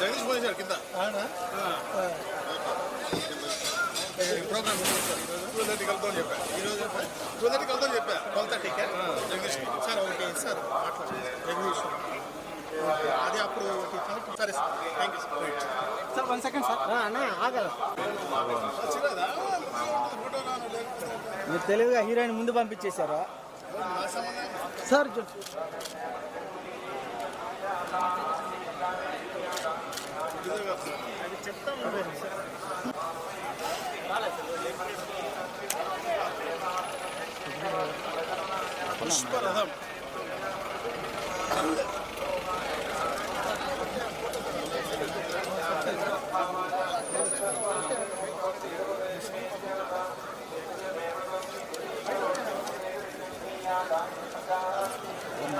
Jagadish phone చేశాడు కింద programme 12:30 కలుద్దాం చెప్పా. ఈరోజు 12:30 కలుద్దాం చెప్పా. 12:30కే జగదీష్ సార్ ఒకటి సార్ మాట్లాడండి జగదీష్ అది అప్పుడు సరే sir thank you sir 1 second sir అన్న ఆగల మీరు తెలివిగా హీరోయిన్ ముందు పంపించేశారా సార్? పుష్పరథం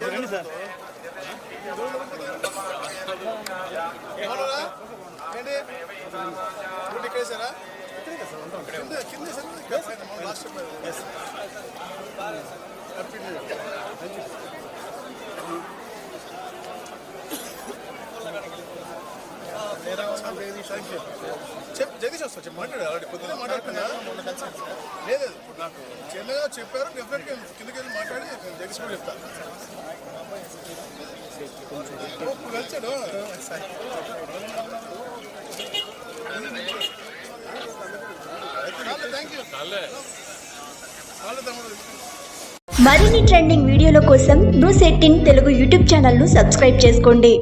రండి సార్. ఏంటి డ్యూటీ కేసారా కింద లాస్ట్ జగదీష్ వస్తా మాట్లాడారు ఆల్రెడీ పొద్దున మాట్లాడుతున్నా మొన్న కలిసి లేదు నాకు చిన్నగా చెప్పారు డెఫినెట్గా కిందకి వెళ్ళి మాట్లాడి జగదీష్ కూడా చెప్తాను కలిసాడు థ్యాంక్ యూ మరిన్ని ట్రెండింగ్ వీడియోల కోసం న్యూస్ 18 తెలుగు యూట్యూబ్ ఛానల్ను సబ్స్క్రైబ్ చేసుకోండి.